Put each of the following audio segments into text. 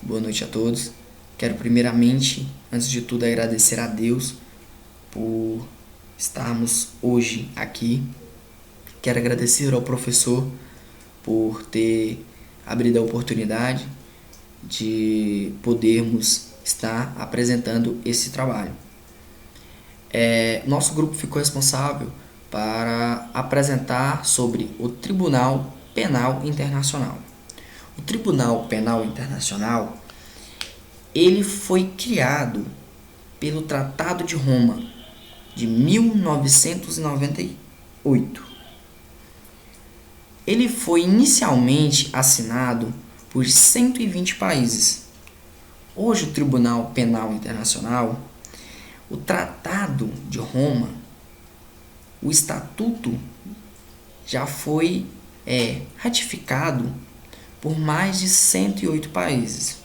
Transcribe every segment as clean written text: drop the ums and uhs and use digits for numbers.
Boa noite a todos. Quero primeiramente, antes de tudo, agradecer a Deus por estarmos hoje aqui. Quero agradecer ao professor por ter abrido a oportunidade de podermos estar apresentando esse trabalho. Nosso grupo ficou responsável para apresentar sobre o Tribunal Penal Internacional. O Tribunal Penal Internacional ele foi criado pelo Tratado de Roma de 1998. Ele foi inicialmente assinado por 120 países. Hoje o Tribunal Penal Internacional, o Tratado de Roma, o Estatuto já foi ratificado por mais de 108 países.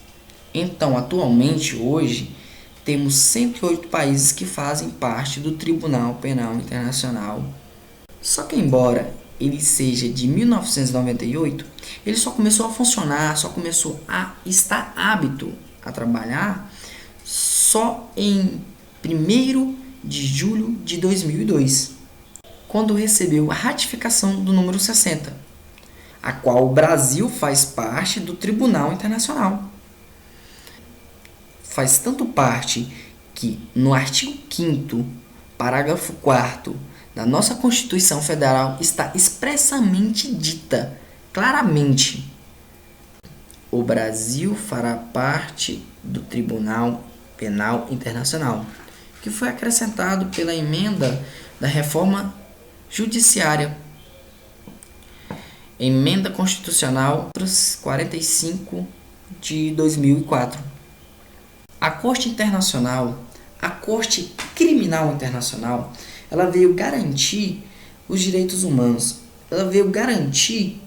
Então, atualmente, hoje, temos 108 países que fazem parte do Tribunal Penal Internacional. Só que, embora ele seja de 1998, ele só começou a funcionar, só começou a estar apto a trabalhar só em 1º de julho de 2002, quando recebeu a ratificação do número 60, a qual o Brasil faz parte do Tribunal Internacional. Faz tanto parte que no artigo 5º, parágrafo 4º da nossa Constituição Federal está expressamente dita, claramente, o Brasil fará parte do Tribunal Penal Internacional, que foi acrescentado pela emenda da Reforma Judiciária, Emenda Constitucional 45 de 2004. A Corte Internacional, a Corte Criminal Internacional, ela veio garantir os direitos humanos, ela veio garantir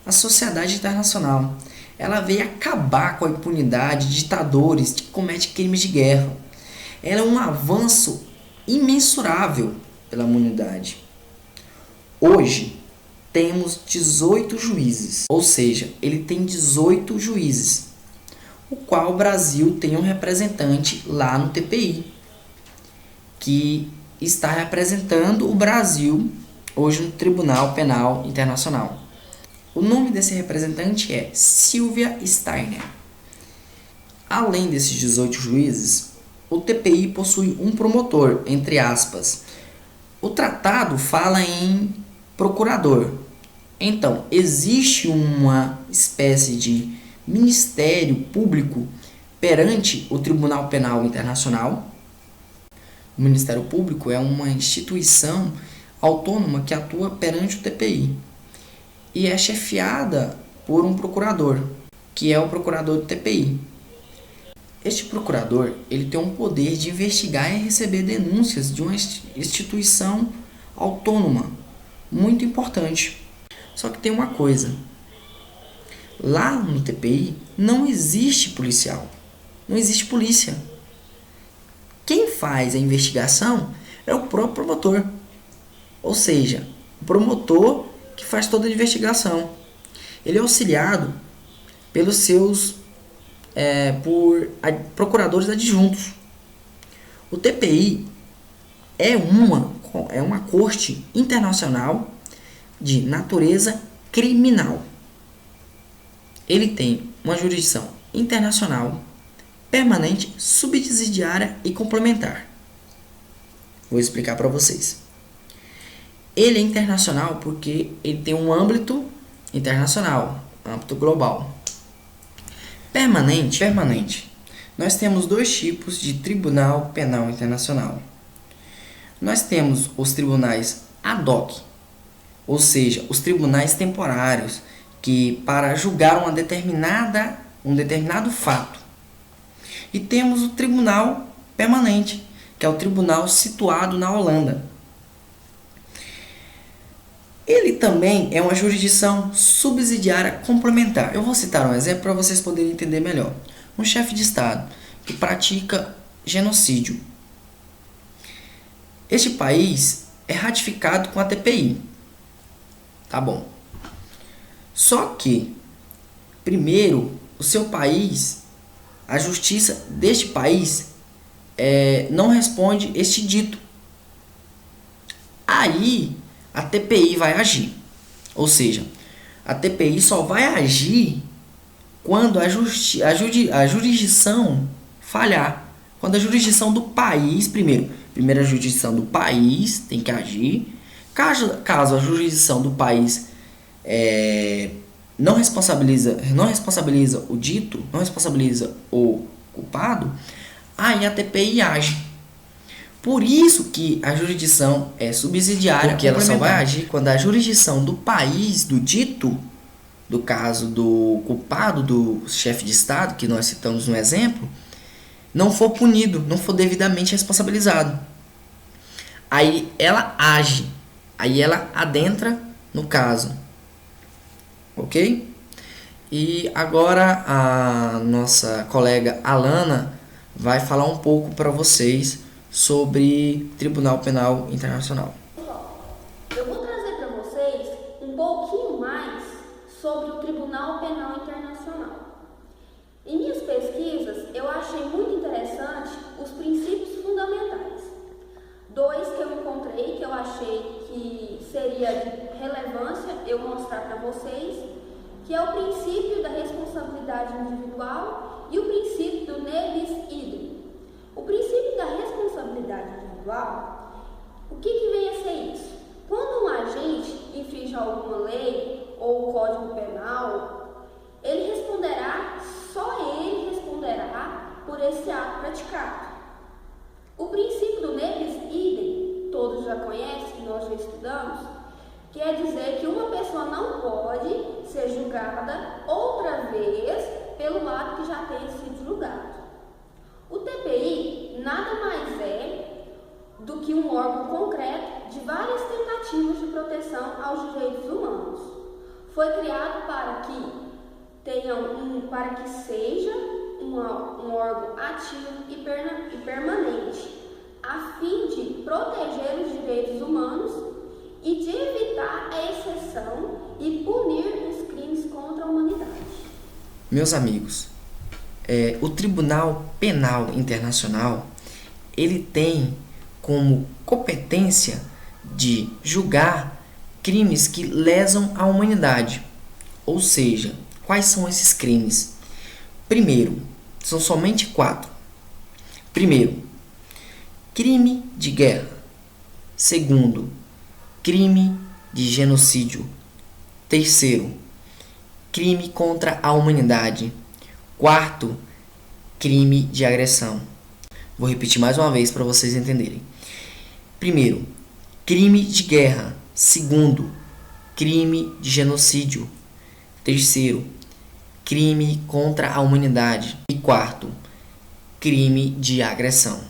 a sociedade internacional, ela veio acabar com a impunidade de ditadores que cometem crimes de guerra. Ela é um avanço imensurável pela humanidade. Hoje, temos 18 juízes, ou seja, ele tem 18 juízes, o qual o Brasil tem um representante lá no TPI, que está representando o Brasil hoje no Tribunal Penal Internacional. O nome desse representante é Silvia Steiner. Além desses 18 juízes, o TPI possui um promotor, entre aspas. O tratado fala em procurador. Então, existe uma espécie de Ministério Público perante o Tribunal Penal Internacional. O Ministério Público é uma instituição autônoma que atua perante o TPI e é chefiada por um procurador, que é o procurador do TPI. Este procurador ele tem um poder de investigar e receber denúncias de uma instituição autônoma, muito importante. Só que tem uma coisa, lá no TPI não existe policial, não existe polícia. Quem faz a investigação é o próprio promotor, ou seja, o promotor que faz toda a investigação. Ele é auxiliado pelos seus procuradores adjuntos. O TPI é uma corte internacional de natureza criminal. Ele tem uma jurisdição internacional, permanente, subsidiária e complementar. Vou explicar para vocês. Ele é internacional porque ele tem um âmbito internacional, âmbito global. Permanente. Nós temos dois tipos de Tribunal Penal Internacional. Nós temos os tribunais ad hoc, ou seja, os tribunais temporários, que para julgar um determinado fato. E temos o Tribunal Permanente, que é o tribunal situado na Holanda. Ele também é uma jurisdição subsidiária complementar. Eu vou citar um exemplo para vocês poderem entender melhor. Um chefe de Estado que pratica genocídio. Este país é ratificado com a TPI. Tá bom. Só que, primeiro, o seu país a justiça deste país não responde este dito. Aí a TPI vai agir. Ou seja, a TPI só vai agir quando a jurisdição falhar. Quando a jurisdição do país, primeiro a jurisdição do país tem que agir. Caso a jurisdição do país não responsabiliza o dito, não responsabiliza o culpado, aí a TPI age. Por isso que a jurisdição é subsidiária, porque ela só vai agir quando a jurisdição do país, do dito, do caso do culpado, do chefe de Estado, que nós citamos no exemplo, não for punido, não for devidamente responsabilizado. Aí ela age, aí ela adentra no caso. Ok? E agora a nossa colega Alana vai falar um pouco para vocês sobre Tribunal Penal Internacional. Eu vou trazer para vocês um pouquinho mais sobre o Tribunal Penal Internacional. Em minhas pesquisas, eu achei muito interessante os princípios fundamentais. 2 que eu encontrei, que eu achei que seria de relevância eu mostrar para vocês, que é o princípio da responsabilidade individual e o princípio do ne bis idem. O princípio da responsabilidade individual, o que vem a ser isso? Quando um agente infringe alguma lei ou Código Penal, só ele responderá por esse ato praticado. O princípio do ne bis idem, todos já conhecem, nós já estudamos, quer dizer que uma pessoa não pode ser julgada outra vez pelo ato que já tenha sido julgado. O TPI nada mais é do que um órgão concreto de várias tentativas de proteção aos direitos humanos. Foi criado para que seja um órgão ativo e permanente, a fim de proteger os direitos humanos e de evitar a exceção e punir os crimes contra a humanidade. Meus amigos, o Tribunal Penal Internacional, ele tem como competência de julgar crimes que lesam a humanidade. Ou seja, quais são esses crimes? Primeiro, são somente 4. Primeiro, crime de guerra. Segundo, crime de genocídio. Terceiro, crime contra a humanidade. Quarto, crime de agressão. Vou repetir mais uma vez para vocês entenderem. Primeiro, crime de guerra. Segundo, crime de genocídio. Terceiro, crime contra a humanidade. E quarto, crime de agressão.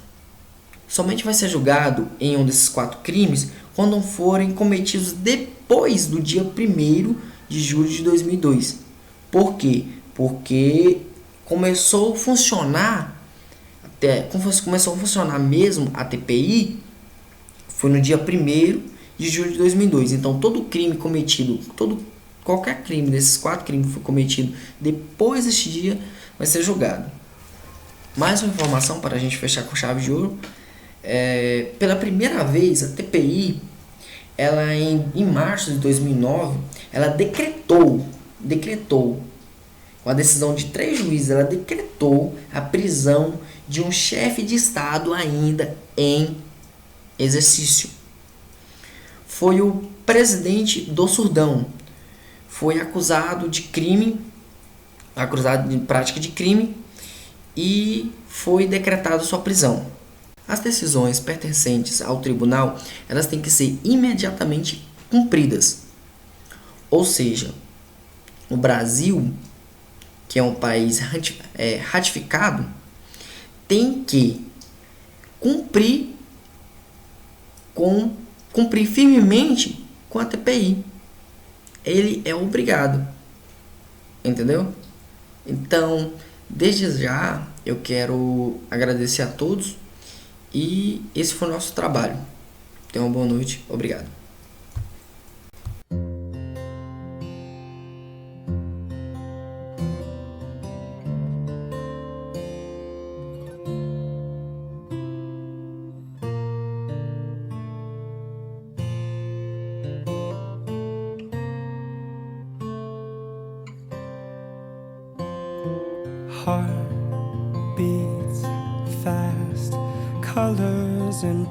Somente vai ser julgado em um desses 4 crimes quando forem cometidos depois do dia 1º de julho de 2002. Por quê? Porque começou a funcionar mesmo a TPI foi no dia 1º de julho de 2002. Então todo crime cometido, qualquer crime desses 4 crimes que foi cometido depois deste dia vai ser julgado. Mais uma informação para a gente fechar com chave de ouro. Pela primeira vez a TPI, ela em março de 2009, ela decretou com a decisão de 3 juízes, ela decretou a prisão de um chefe de Estado ainda em exercício. Foi o presidente do Sudão. Foi acusado de prática de crime e foi decretada sua prisão. As decisões pertencentes ao tribunal, elas têm que ser imediatamente cumpridas. Ou seja, o Brasil, que é um país ratificado, tem que cumprir firmemente com a TPI. Ele é obrigado. Entendeu? Então, desde já, eu quero agradecer a todos e esse foi o nosso trabalho. Tenham uma boa noite. Obrigado. Heart beats fast, colors and